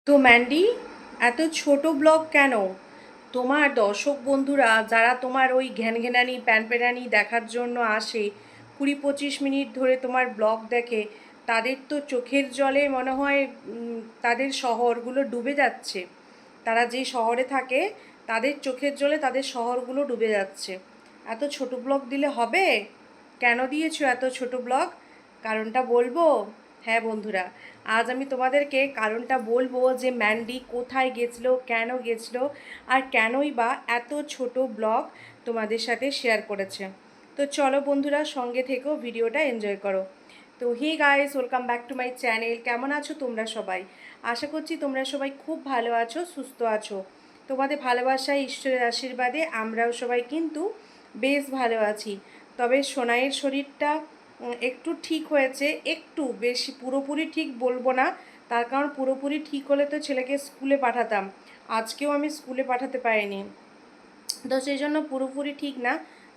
তো ম্যান্ডি, এত ছোট ব্লগ কেন? তোমার দর্শক বন্ধুরা যারা তোমার ওই ঘ্যানঘ্যানানি প্যানপ্যানানি দেখার জন্য আসে, 20-25 মিনিট ধরে তোমার ব্লগ দেখে, তাদের তো চোখের জলে মনে হয় তাদের শহরগুলো ডুবে যাচ্ছে। তারা যে শহরে থাকে তাদের চোখের জলে তাদের শহরগুলো ডুবে যাচ্ছে। এত ছোট ব্লগ দিলে হবে? কেন দিয়েছো এত ছোট ব্লগ? কারণটা বলবো? হ্যাঁ বন্ধুরা, আজ আমি তোমাদেরকে কারণটা বলবো যে ম্যান্ডি কোথায় গেছিলো, কেন গেছিলো, আর কেনই বা এত ছোট ব্লগ তোমাদের সাথে শেয়ার করেছে। তো চলো বন্ধুরা, সঙ্গে থেকেও ভিডিওটা এনজয় করো। তো hey guys, welcome back to my channel. কেমন আছো তোমরা সবাই? আশা করছি তোমরা সবাই খুব ভালো আছো, সুস্থ আছো। তোমাদের ভালোবাসায়, ঈশ্বরের আশীর্বাদে আমরাও সবাই কিন্তু বেশ ভালো আছি। তবে সোনাইয়ের শরীরটা একটু ঠিক হয়েছে, একটু বেশি, পুরোপুরি ঠিক বলবো না। তার কারণ পুরোপুরি ঠিক হলে তো ছেলেকে স্কুলে পাঠাতাম। আজকেও আমি স্কুলে পাঠাতে পারিনি, তো সেই জন্য পুরোপুরি ঠিক না।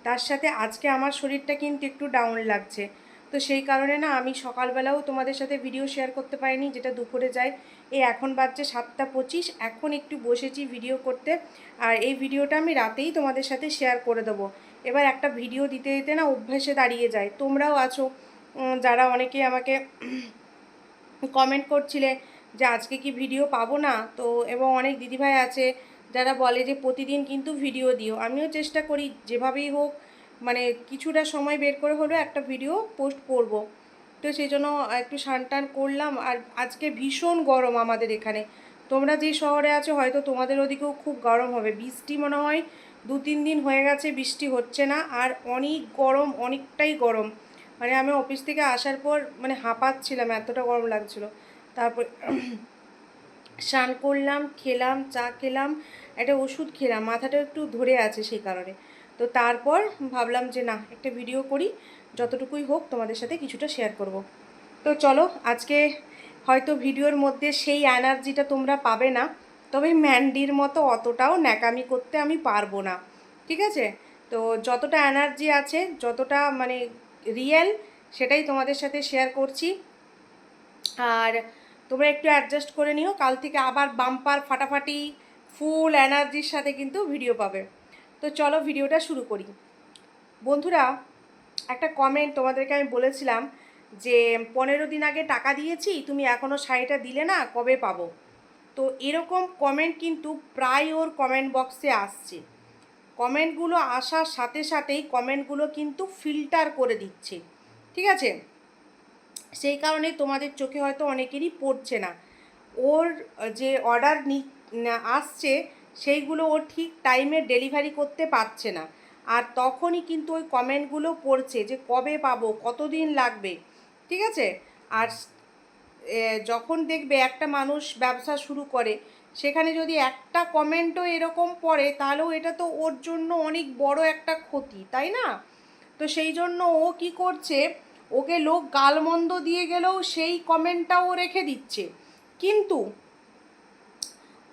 তার সাথে আজকে আমার শরীরটা কিন্তু একটু ডাউন লাগছে। তো সেই কারণে না আমি সকালবেলাও তোমাদের সাথে ভিডিও শেয়ার করতে পারিনি, যেটা দুপুরে যায়। এখন বাজছে 7টা 25, এখন একটু বসেছি ভিডিও করতে। আর এই ভিডিওটা আমি রাতেই তোমাদের সাথে শেয়ার করে দেবো। এবার একটা ভিডিও দিতে দিতে না অভ্যাসে দাঁড়িয়ে যায়। তোমরাও আছো যারা অনেকে আমাকে কমেন্ট করছিলে যে আজকে কি ভিডিও পাবো না, তো এবং অনেক দিদিভাই আছে যারা বলে যে প্রতিদিন কিন্তু ভিডিও দিও। আমিও চেষ্টা করি যেভাবেই হোক, মানে কিছুটা সময় বের করে হলেও একটা ভিডিও পোস্ট করব। তো সেই জন্য একটু টান করলাম। আর আজকে ভীষণ গরম আমাদের এখানে। তোমরা যে শহরে আছো হয়তো তোমাদের ওদিকেও খুব গরম হবে। বৃষ্টি মনে হয় 2-3 দিন হয়ে গেছে বৃষ্টি হচ্ছে না, আর অনেক গরম, অনেকটাই গরম। মানে আমি অফিস থেকে আসার পর মানে হাঁপাচ্ছিলাম, এতটা গরম লাগছিল। তারপর স্নান করলাম, খেলাম, চা খেলাম, একটা ওষুধ খেলাম, মাথাটা একটু ধরে আছে সেই কারণে। তো তারপর ভাবলাম যে না, একটা ভিডিও করি, যতটুকুই হোক তোমাদের সাথে কিছুটা শেয়ার করব। তো চলো, আজকে হয়তো ভিডিওর মধ্যে সেই এনার্জিটা তোমরা পাবে না, তবে ম্যান্ডির মতো অতটাও ন্যাকামি করতে আমি পারবো না, ঠিক আছে? তো যতটা এনার্জি আছে, যতটা মানে রিয়েল, সেটাই তোমাদের সাথে শেয়ার করছি। আর তোমরা একটু অ্যাডজাস্ট করে নিও, কাল থেকে আবার বাম্পার ফাটাফাটি ফুল এনার্জির সাথে কিন্তু ভিডিও পাবে। তো চলো ভিডিওটা শুরু করি। বন্ধুরা, একটা কমেন্ট তোমাদেরকে আমি বলেছিলাম যে 15 দিন আগে টাকা দিয়েছি, তুমি এখনও শাড়িটা দিলে না, কবে পাবো? তো এরকম কমেন্ট কিন্তু প্রায় ওর কমেন্ট বক্সে আসছে। কমেন্টগুলো আসার সাথে সাথেই কমেন্টগুলো কিন্তু ফিল্টার করে দিচ্ছে, ঠিক আছে? সেই কারণে তোমাদের চোখে হয়তো অনেকেরই পড়ছে না। ওর যে অর্ডার আসছে সেইগুলো ও ঠিক টাইমে ডেলিভারি করতে পারছে না। আর তখনই কিন্তু ওই কমেন্টগুলো পড়ছে যে কবে পাবো, কতদিন লাগবে, ঠিক আছে? আর যখন দেখবে একটা মানুষ ব্যবসা শুরু করে, সেখানে যদি একটা কমেন্টও এরকম পড়ে, তাহলেও এটা তো ওর জন্য অনেক বড় একটা ক্ষতি, তাই না? তো সেই জন্য ও কি করছে, ওকে লোক গালমন্দ দিয়ে গেলেও সেই কমেন্টটাও রেখে দিচ্ছে। কিন্তু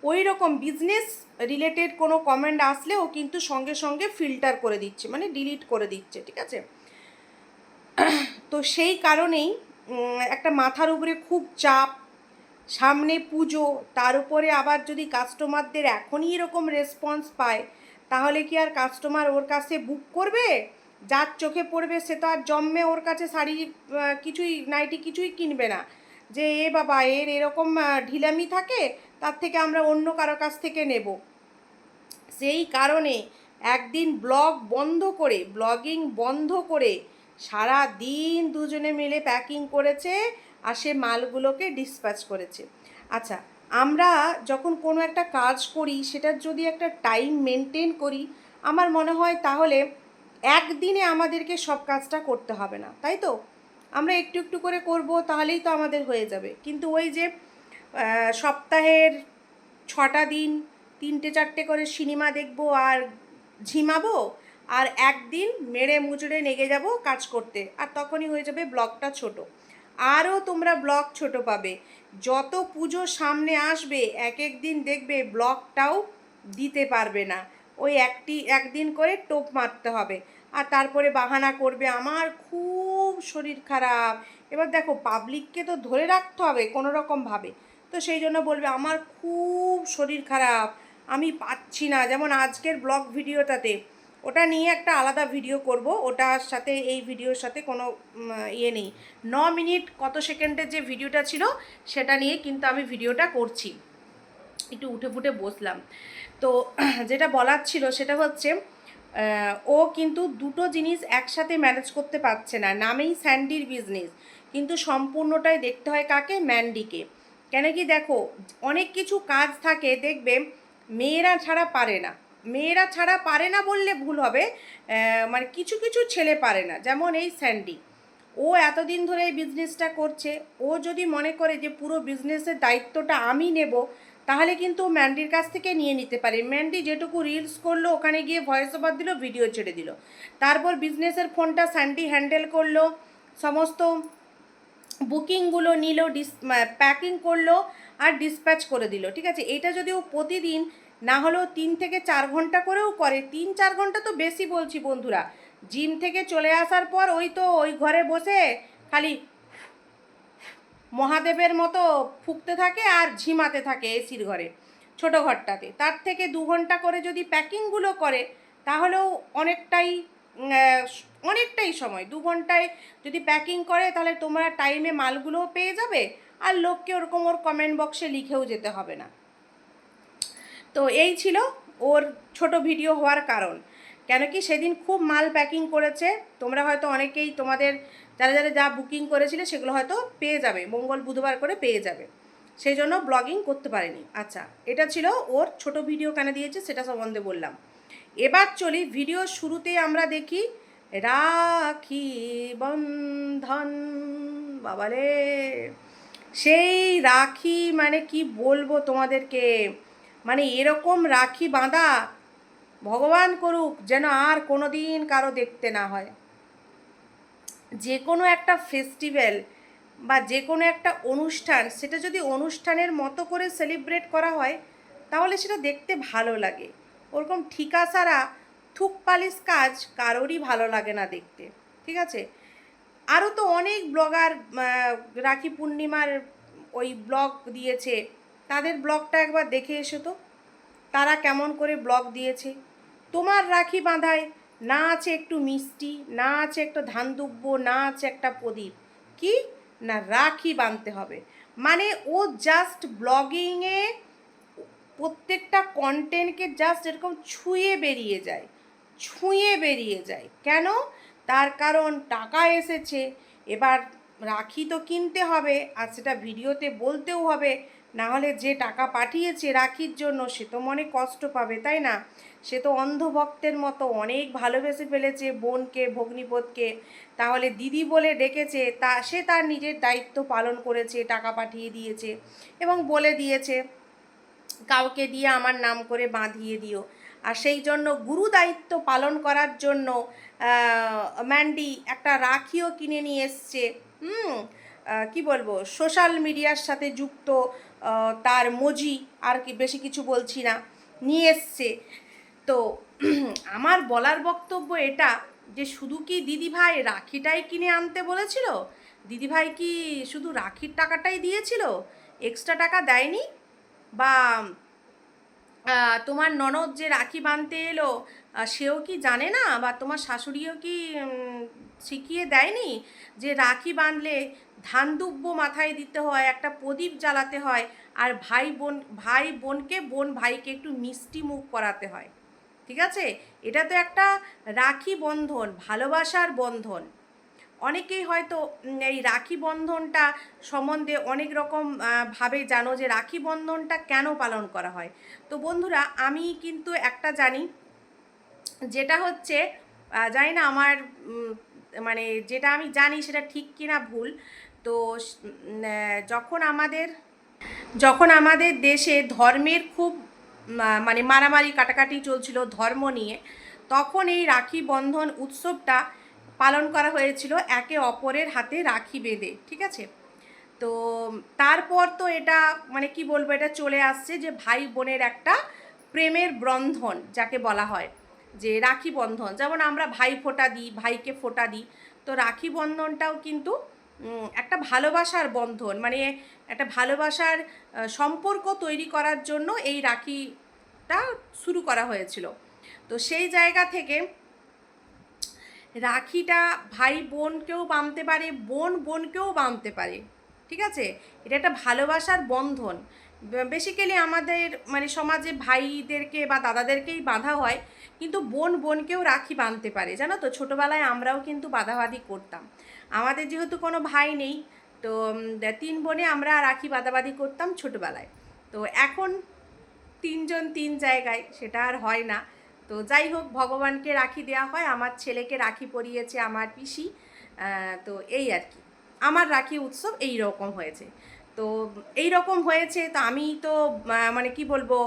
ওই রকম বিজনেস রিলেটেড কোনো কমেন্ট আসলে ও কিন্তু সঙ্গে সঙ্গে ফিল্টার করে দিচ্ছে, মানে ডিলিট করে দিচ্ছে, ঠিক আছে? তো সেই কারণেই একটা মাথার উপরে খুব চাপ, সামনে পুজো, তার উপরে আবার যদি কাস্টমারদের এখনই এরকম রেসপন্স পায়, তাহলে কি আর কাস্টমার ওর কাছে বুক করবে? যার চোখে পড়বে সে তো আর জম্মে ওর কাছে শাড়ি কিছুই, নাইটি কিছুই কিনবে না। যে এ বাবা, এর এরকম ঢিলামি থাকে, তার থেকে আমরা অন্য কারো কাছ থেকে নেব। সেই কারণে একদিন ব্লগিং বন্ধ করে সারা দিন দুজনে মিলে প্যাকিং করেছে, আর সে মালগুলোকে ডিসপ্যাচ করেছে। আচ্ছা, আমরা যখন কোনো একটা কাজ করি, সেটার যদি একটা টাইম মেনটেন করি, আমার মনে হয় তাহলে একদিনে আমাদেরকে সব কাজটা করতে হবে না, তাই তো? আমরা একটু একটু করে করব, তাহলেই তো আমাদের হয়ে যাবে। কিন্তু ওই যে সপ্তাহের 6টা দিন 3টে 4টে করে সিনেমা দেখবো আর ঝিমাবো, আর একদিন মেরে মুচড়ে নেগে যাব কাজ করতে, আর তখনই হয়ে যাবে ব্লগটা ছোট। আরও তোমরা ব্লগ ছোট পাবে। যত পুজো সামনে আসবে, এক এক দিন দেখবে ব্লগটাও দিতে পারবে না। ওই একদিন করে টোপ মারতে হবে, আর তারপরে বাহানা করবে আমার খুব শরীর খারাপ। এবার দেখো, পাবলিককে তো ধরে রাখতে হবে কোনো রকমভাবে। তো সেই জন্য বলবে আমার খুব শরীর খারাপ, আমি পাচ্ছি না। যেমন আজকের ব্লগ ভিডিওটাতে, ওটা নিয়ে একটা আলাদা ভিডিও করব, ওটার সাথে এই ভিডিওর সাথে কোনো ইয়ে নেই। 9 মিনিট কত সেকেন্ডের যে ভিডিওটা ছিল সেটা নিয়ে কিন্তু আমি ভিডিওটা করছি। একটু উঠে ফুটে বসলাম। তো যেটা বলার ছিল সেটা হচ্ছে ও কিন্তু দুটো জিনিস একসাথে ম্যানেজ করতে পারছে না। নামেই স্যান্ডির বিজনেস, কিন্তু সম্পূর্ণটাই দেখতে হয় কাকে? ম্যান্ডিকে। কেন কি দেখো, অনেক কিছু কাজ থাকে দেখবে মেয়েরা ছাড়া পারে না। মেয়েরা ছাড়া পারে না বললে ভুল হবে, মানে কিছু কিছু ছেলে পারে না। যেমন এই স্যান্ডি, ও এতদিন ধরে এই বিজনেসটা করছে। ও যদি মনে করে যে পুরো বিজনেসের দায়িত্বটা আমি নেব, তাহলে কিন্তু ম্যান্ডির কাছ থেকে নিয়ে নিতে পারে। ম্যান্ডি যেটুকু রিলস করলো, ওখানে গিয়ে ভয়েস ওভার দিল, ভিডিও ছেড়ে দিল, তারপর বিজনেসের ফোনটা স্যান্ডি হ্যান্ডেল করলো, সমস্ত বুকিংগুলো নিল, প্যাকিং করলো আর ডিসপ্যাচ করে দিল। ঠিক আছে, এটা যদি ও প্রতিদিন না হলেও 3 থেকে 4 ঘন্টা করেও করে, 3-4 ঘন্টা তো বেশি বলছি বন্ধুরা। জিম থেকে চলে আসার পর ওই ঘরে বসে খালি মহাদেবের মতো ফুঁকতে থাকে আর ঝিমাতে থাকে এসির ঘরে, ছোটো ঘরটাতে। তার থেকে 2 ঘন্টা করে যদি প্যাকিংগুলো করে, তাহলেও অনেকটাই অনেকটাই সময়। 2 ঘন্টায় যদি প্যাকিং করে, তাহলে তোমরা টাইমে মালগুলোও পেয়ে যাবে, আর লোককে ওরকম ওর কমেন্ট বক্সে লিখেও যেতে হবে না। তো এই ছিল ওর ছোট ভিডিও হওয়ার কারণ। কেন কি সেদিন খুব মাল প্যাকিং করেছে। তোমরা হয়তো অনেকেই তোমাদের যারা যারা যা বুকিং করেছিলে সেগুলো হয়তো পেয়ে যাবে, মঙ্গল বুধবার করে পেয়ে যাবে, সেই জন্য ব্লগিং করতে পারেনি। আচ্ছা, এটা ছিল ওর ছোট ভিডিও কেন দিয়েছে সেটা সম্বন্ধে বললাম। এবার চলি ভিডিও শুরুতেই আমরা দেখি রাখি বন্ধন। বাবারে, সেই রাখি মানে কি বলবো তোমাদেরকে, মানে এরকম রাখি বাঁধা ভগবান করুক যেন আর কোনো দিন কারো দেখতে না হয়। যে কোনো একটা ফেস্টিভ্যাল বা যে কোনো একটা অনুষ্ঠান, সেটা যদি অনুষ্ঠানের মতো করে সেলিব্রেট করা হয়, তাহলে সেটা দেখতে ভালো লাগে। ওরকম ঠিকা ছাড়া থুক পালিশ কাজ কারোরই ভালো লাগে না দেখতে। ঠিক আছে, আরও তো অনেক ব্লগার রাখি পূর্ণিমার ওই ব্লগ দিয়েছে, তাদের ব্লগটা একবার দেখে এসো তো, তারা কেমন করে ব্লগ দিয়েছে। তোমার রাখি বাঁধায় না আছে একটু মিষ্টি, না আছে একটা ধান দুব্য, না আছে একটা প্রদীপ, কি না রাখি বাঁধতে হবে। মানে ও জাস্ট ব্লগিংয়ে প্রত্যেকটা কন্টেন্টকে জাস্ট এরকম ছুঁয়ে বেরিয়ে যায়, ছুঁয়ে বেরিয়ে যায়। কেন? তার কারণ টাকা এসেছে, এবার রাখি তো কিনতে হবে, আর সেটা ভিডিওতে বলতেও হবে, না হলে যে টাকা পাঠিয়েছে রাখির জন্য সে তো মনে কষ্ট পাবে, তাই না? সে তো অন্ধভক্তের মতো অনেক ভালোবেসে ফেলেছে বোনকে, ভগ্নিপতিকে, তাহলে দিদি বলে ডেকেছে, সে তার নিজের দায়িত্ব পালন করেছে, টাকা পাঠিয়ে দিয়েছে এবং বলে দিয়েছে কাউকে দিয়ে আমার নাম করে বাঁধিয়ে দিও। আর সেই জন্য গুরু দায়িত্ব পালন করার জন্য ম্যান্ডি একটা রাখিও কিনে নিয়ে এসছে। কি বলবো, সোশ্যাল মিডিয়ার সাথে যুক্ত তার মজি, আর কি বেশি কিছু বলছি না, নিয়ে এসছে। তো আমার বলার বক্তব্য এটা, যে শুধু কি দিদিভাই রাখিটাই কিনে আনতে বলেছিল? দিদিভাই কি শুধু রাখির টাকাটাই দিয়েছিল, এক্সট্রা টাকা দেয়নি? বা তোমার ননদ যে রাখি বাঁধতে এলো, সেও কি জানে না? বা তোমার শাশুড়িও কি শিখিয়ে দেয়নি যে রাখি বাঁধলে ধান দুব্য মাথায় দিতে হয়, একটা প্রদীপ জ্বালাতে হয়, আর ভাই বোনকে, বোন ভাইকে একটু মিষ্টি মুখ করাতে হয়? ঠিক আছে, এটা তো একটা রাখি বন্ধন, ভালোবাসার বন্ধন। অনেকেই হয়তো এই রাখি বন্ধনটা সম্বন্ধে অনেক রকম ভাবে জানো যে রাখি বন্ধনটা কেন পালন করা হয়। তো বন্ধুরা, আমি কিন্তু একটা জানি, যেটা হচ্ছে জানি না আমার মানে যেটা আমি জানি সেটা ঠিক কি না ভুল। তো যখন আমাদের দেশে ধর্মের খুব মানে মারামারি কাটাকাটি চলছিল ধর্ম নিয়ে, তখন এই রাখি বন্ধন উৎসবটা পালন করা হয়েছিল একে অপরের হাতে রাখি বেঁধে। ঠিক আছে, তো তারপর তো এটা মানে কি বলবো, এটা চলে আসছে যে ভাই বোনের একটা প্রেমের বন্ধন যাকে বলা হয়, যে রাখি বন্ধন। যেমন আমরা ভাই ফোঁটা দিই, ভাইকে ফোঁটা দিই, তো রাখি বন্ধনটাও কিন্তু একটা ভালোবাসার বন্ধন, মানে একটা ভালোবাসার সম্পর্ক তৈরি করার জন্য এই রাখিটা শুরু করা হয়েছিল। তো সেই জায়গা থেকে রাখিটা ভাই বোনকেও বাঁধতে পারে, বোন বোনকেও বাঁধতে পারে, ঠিক আছে? এটা একটা ভালোবাসার বন্ধন। বেসিক্যালি আমাদের মানে সমাজে ভাইদেরকে বা দাদাদেরকেই বাঁধা হয়, কিন্তু বোন বোনকেও রাখি বাঁধতে পারে, জানো তো? ছোটোবেলায় আমরাও কিন্তু বাঁধাবাঁধি করতাম। আমাদের যেহেতু কোনো ভাই নেই, তো 3 বোনে আমরা রাখি বাঁধাবাঁধি করতাম ছোটোবেলায়। তো এখন 3 জন 3 জায়গায়, সেটা আর হয় না। তো যাই হোক, ভগবানকে রাখি দেওয়া হয়, আমার ছেলেকে রাখি পরিয়েছে আমার পিসি। তো এই আর কি, আমার রাখি উৎসব এই রকম হয়েছে। তো এই রকম হয়েছে, তো আমি তো মানে কি বলবো,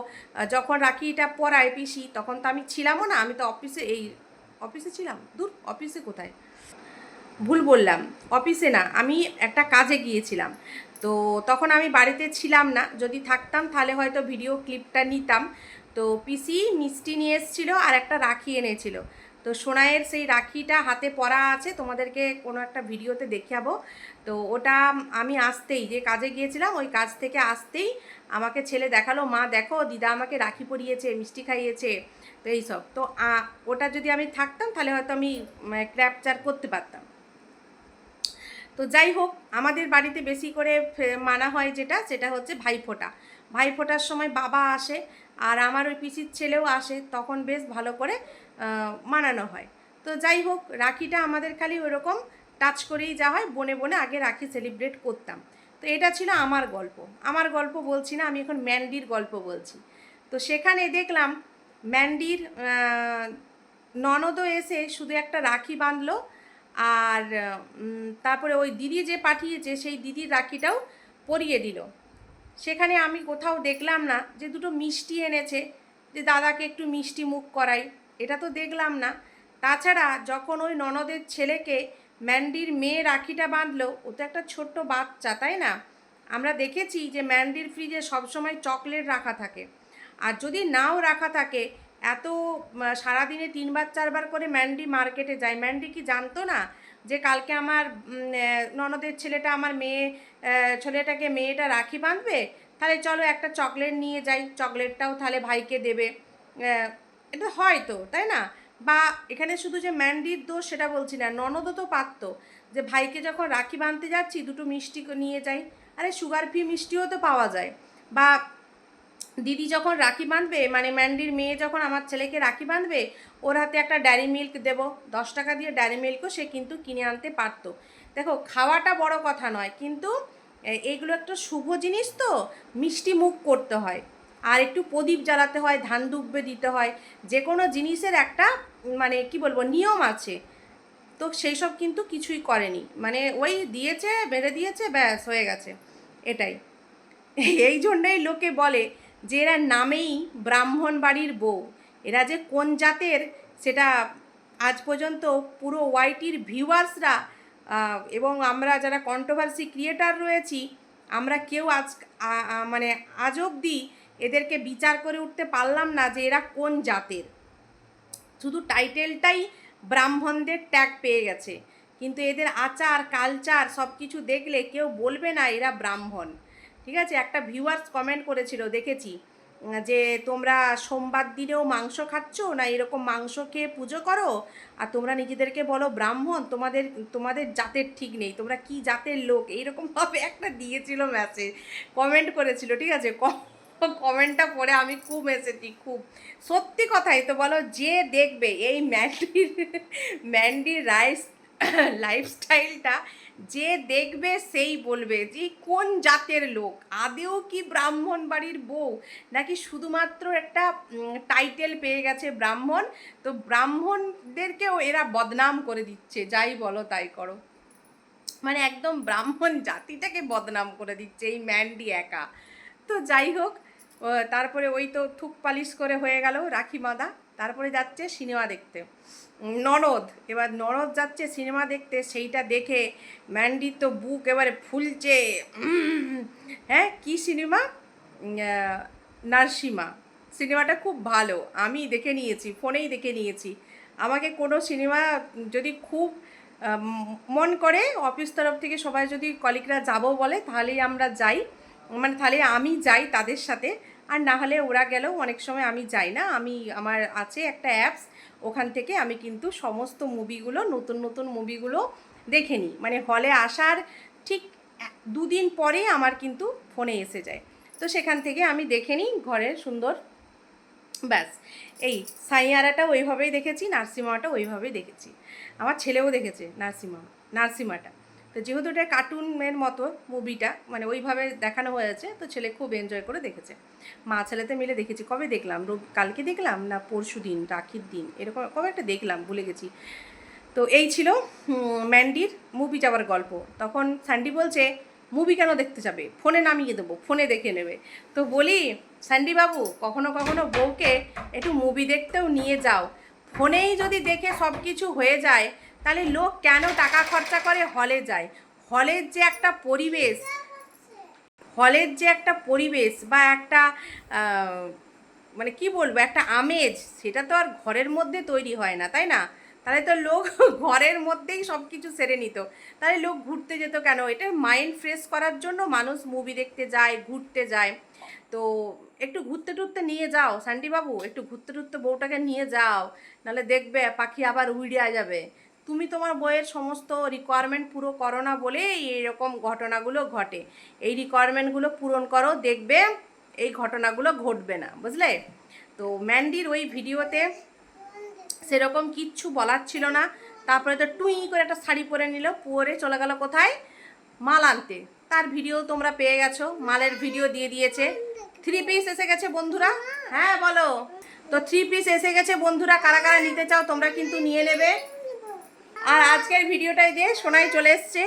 যখন রাখিটা পরায় পিসি, তখন তো আমি ছিলামও না, আমি তো অফিসে ছিলাম, দূর অফিসে কোথায়, ভুল বললাম, অফিসে না, আমি একটা কাজে গিয়েছিলাম। তো তখন আমি বাড়িতে ছিলাম না, যদি থাকতাম তাহলে হয়তো ভিডিও ক্লিপটা নিতাম। তো পিসি মিষ্টি নিয়ে এসেছিলো আর একটা রাখি এনেছিল। তো সোনাইয়ের সেই রাখিটা হাতে পরা আছে, তোমাদেরকে কোনো একটা ভিডিওতে দেখাবো। তো ওটা আমি আসতেই, যে কাজে গিয়েছিলাম ওই কাজ থেকে আসতেই আমাকে ছেলে দেখালো, মা দেখো দিদা আমাকে রাখি পরিয়েছে, মিষ্টি খাইয়েছে। তো এইসব তো ওটা যদি আমি থাকতাম তাহলে হয়তো আমি ক্যাপচার করতে পারতাম। তো যাই হোক, আমাদের বাড়িতে বেশি করে মানা হয় যেটা, সেটা হচ্ছে ভাইফোঁটা। ভাইফোঁটার সময় বাবা আসে আর আমার ওই পিসির ছেলেও আসে, তখন বেশ ভালো করে মানানো হয়। তো যাই হোক, রাখিটা আমাদের খালি ওইরকম টাচ করেই যা হয়, বনে বনে আগে রাখি সেলিব্রেট করতাম। তো এটা ছিল আমার গল্প। আমার গল্প বলছি না, আমি এখন ম্যান্ডির গল্প বলছি। তো সেখানে দেখলাম ম্যান্ডির ননদও এসে শুধু একটা রাখি বাঁধলো, আর তারপরে ওই দিদি যে পাঠিয়েছে সেই দিদির রাখিটাও পরিয়ে দিল। সেখানে আমি কোথাও দেখলাম না যে দুটো মিষ্টি এনেছে, যে দাদাকে একটু মিষ্টি মুখ করাই, এটা তো দেখলাম না। তাছাড়া যখন ওই ননদের ছেলেকে ম্যান্ডির মেয়ে রাখিটা বাঁধলো, ও তো একটা ছোট্ট বাচ্চা, তাই না? আমরা দেখেছি যে ম্যান্ডির ফ্রিজে সবসময় চকলেট রাখা থাকে, আর যদি নাও রাখা থাকে, এত সারাদিনে 3বার 4বার করে ম্যান্ডি মার্কেটে যায়, ম্যান্ডি কি জানতো না যে কালকে আমার ননদের ছেলেটা আমার ছেলেটাকে মেয়েটা রাখি বাঁধবে, তাহলে চলো একটা চকলেট নিয়ে যাই, চকলেটটাও তাহলে ভাইকে দেবে। এটা হয় তো, তাই না? বা এখানে শুধু যে ম্যান্ডির দোষ সেটা বলছি না, ননদও তো পারতো যে ভাইকে যখন রাখি বাঁধতে যাচ্ছি দুটো মিষ্টি নিয়ে যাই। আরে সুগার ফ্রি মিষ্টিও তো পাওয়া যায়। বা দিদি যখন রাখি বাঁধবে, মানে ম্যান্ডির মেয়ে যখন আমার ছেলেকে রাখি বাঁধবে, ওর হাতে একটা ডেয়ারি মিল্ক দেবো, 10 টাকা দিয়ে ডেয়ারি মিল্কও সে কিন্তু কিনে আনতে পারতো। দেখো, খাওয়াটা বড় কথা নয়, কিন্তু এইগুলো একটা শুভ জিনিস, তো মিষ্টি মুখ করতে হয়, আর একটু প্রদীপ জ্বালাতে হয়, ধান দুব্বে দিতে হয়, যে কোনো জিনিসের একটা মানে কি বলবো নিয়ম আছে। তো সেই সব কিন্তু কিছুই করেনি, মানে ওই দিয়েছে, বেঁধে দিয়েছে, ব্যাস হয়ে গেছে, এটাই। এই জন্যই লোকে বলে যে এরা নামেই ব্রাহ্মণ বাড়ির বউ। এরা যে কোন জাতের সেটা আজ পর্যন্ত পুরো ওয়াইটির ভিউয়ার্সরা এবং আমরা যারা কন্ট্রোভার্সি ক্রিয়েটার রয়েছি, আমরা কেউ মানে আজ অবধি এদেরকে বিচার করে উঠতে পারলাম না যে এরা কোন জাতের। শুধু টাইটেলটাই ব্রাহ্মণদের ট্যাগ পেয়ে গেছে, কিন্তু এদের আচার কালচার সব কিছু দেখলে কেউ বলবে না এরা ব্রাহ্মণ। ঠিক আছে, একটা ভিউয়ার্স কমেন্ট করেছিল, দেখেছি, যে তোমরা সোমবার দিনেও মাংস খাচ্ছ না, এরকম মাংস খেয়ে পুজো করো, আর তোমরা নিজেদেরকে বলো ব্রাহ্মণ, তোমাদের তোমাদের জাতের ঠিক নেই, তোমরা কি জাতের লোক, এইরকমভাবে একটা দিয়েছিল মেসেজ, কমেন্ট করেছিল, ঠিক আছে? কমেন্টটা পড়ে আমি খুব এসেছি, খুব সত্যি কথাই তো বলো, যে দেখবে এই ম্যান্ডি রাইস লাইফস্টাইলটা, যে দেখবে সেই বলবে যে কোন জাতের লোক, আদেও কি ব্রাহ্মণ বাড়ির বউ, নাকি শুধুমাত্র একটা টাইটেল পেয়ে গেছে ব্রাহ্মণ। তো ব্রাহ্মণদেরকেও এরা বদনাম করে দিচ্ছে, যাই বলো তাই করো, মানে একদম ব্রাহ্মণ জাতিটাকে বদনাম করে দিচ্ছে এই ম্যান্ডি একা। তো যাই হোক, তারপরে ওই তো থুক পালিশ করে হয়ে গেল রাখি বাঁধা, তারপরে যাচ্ছে সিনেমা দেখতে ননদ। এবার ননদ যাচ্ছে সিনেমা দেখতে, সেইটা দেখে ম্যান্ডির তো বুক এবারে ফুলছে। হ্যাঁ, কী সিনেমা? নারসিমা। সিনেমাটা খুব ভালো, আমি দেখে নিয়েছি, ফোনেই দেখে নিয়েছি। আমাকে কোনো সিনেমা যদি খুব মন করে অফিস তরফ থেকে সবাই যদি কলিগরা যাবো বলে তাহলেই আমরা যাই, মানে তাহলে আমি যাই তাদের সাথে, আর না হলে ওরা গেলেও অনেক সময় আমি যাই না। আমার আছে একটা অ্যাপস, ওখান থেকে আমি কিন্তু সমস্ত মুভিগুলো, নতুন নতুন মুভিগুলো দেখে নিই। মানে হলে আসার ঠিক 2 দিন পরে আমার কিন্তু ফোনে এসে যায়, তো সেখান থেকে আমি দেখে নিই ঘরের সুন্দর। ব্যাস, এই সাইয়ারাটা ওইভাবেই দেখেছি, নার্সিমাটা ওইভাবেই দেখেছি। আমার ছেলেও দেখেছে নার্সিমাটা। তো যেহেতু এটা কার্টুনের মতো মুভিটা, মানে ওইভাবে দেখানো হয়েছে, তো ছেলে খুব এনজয় করে দেখেছে। মা ছেলেতে মিলে দেখেছি। কবে দেখলাম? কালকে দেখলাম না পরশু দিন, রাখির দিন, এরকম কবে একটা দেখলাম, ভুলে গেছি। তো এই ছিল ম্যান্ডির মুভি যাওয়ার গল্প। তখন স্যান্ডি বলছে, মুভি কেন দেখতে যাবে, ফোনে নামিয়ে দেবো, ফোনে দেখে নেবে। তো বলি, স্যান্ডি বাবু, কখনো কখনো বউকে একটু মুভি দেখতেও নিয়ে যাও। ফোনেই যদি দেখে সব কিছু হয়ে যায়, তাহলে লোক কেন টাকা খরচা করে হলে যায়? হলের যে একটা পরিবেশ, বা একটা মানে কি বলবো, একটা আমেজ, সেটা তো আর ঘরের মধ্যে তৈরি হয় না, তাই না? তাহলে তো লোক ঘরের মধ্যেই সব কিছু সেরে নিত। তাহলে লোক ঘুরতে যেত কেন? এটা মাইন্ড ফ্রেশ করার জন্য মানুষ মুভি দেখতে যায়, ঘুরতে যায়। তো একটু ঘুরতে টুরতে নিয়ে যাও স্যান্ডি বাবু, একটু ঘুরতে টুরতে বউটাকে নিয়ে যাও, নাহলে দেখবে পাখি আবার উড়িয়া যাবে। তুমি তোমার বইয়ের সমস্ত রিকোয়ারমেন্ট পুরো করো না বলেই এইরকম ঘটনাগুলো ঘটে। এই রিকোয়ারমেন্টগুলো পূরণ করো, দেখবে এই ঘটনাগুলো ঘটবে না, বুঝলে? তো ম্যান্ডির ওই ভিডিওতে সেরকম কিচ্ছু বলার ছিল না। তারপরে তো টুই করে একটা শাড়ি পরে নিল, পরে চলে গেল কোথায়? মাল আনতে। তার ভিডিও তোমরা পেয়ে গেছো, মালের ভিডিও দিয়ে দিয়েছে। 3 পিস এসে গেছে বন্ধুরা। হ্যাঁ বলো। তো 3 পিস এসে গেছে বন্ধুরা, কারা কারা নিতে চাও তোমরা কিন্তু নিয়ে নেবে। আর আজকের ভিডিওটাই যে সোনাই চলে এসছে,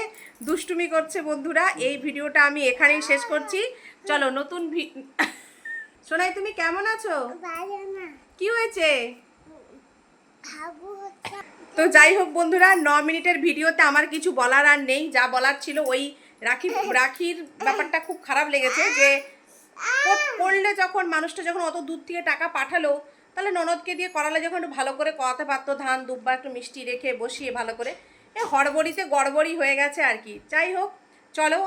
দুষ্টুমি করছে বন্ধুরা। এই ভিডিওটা আমি এখানেই শেষ করছি। চলো নতুন সোনাই, তুমি কেমন আছো? কি হয়েছে? তো যাই হোক বন্ধুরা, 9 মিনিটের ভিডিওতে আমার কিছু বলার আর নেই। যা বলার ছিল ওই রাখির ব্যাপারটা খুব খারাপ লেগেছে, যে করলে যখন মানুষটা যখন অত দূর থেকে টাকা পাঠালো, তাহলে ননদকে দিয়ে করালে যখন একটু ভালো করে করাতে পারতো, ধান দুব্বা একটু মিষ্টি রেখে বসিয়ে ভালো করে। হড়বড়িতে গড়বড়ি হয়ে গেছে আর কি। যাই হোক, চলো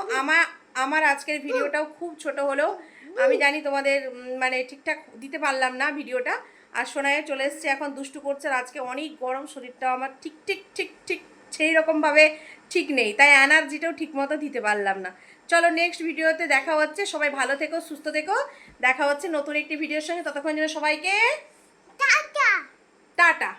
আমার আজকের ভিডিওটাও খুব ছোট হলেও আমি জানি তোমাদের মানে ঠিকঠাক দিতে পারলাম না ভিডিওটা। আর সোনাইয়ে চলে এসছে, এখন দুষ্টু করছে। আর আজকে অনেক গরম, শরীরটাও আমার ঠিক সেই রকমভাবে ঠিক নেই, তাই এনার্জিটাও ঠিক মতো দিতে পারলাম না। চলো নেক্সট ভিডিওতে দেখা হচ্ছে। সবাই ভালো থেকো, সুস্থ থেকো। দেখা হচ্ছে নতুন একটি ভিডিওর সঙ্গে। ততক্ষণ জন্য সবাইকে টাটা।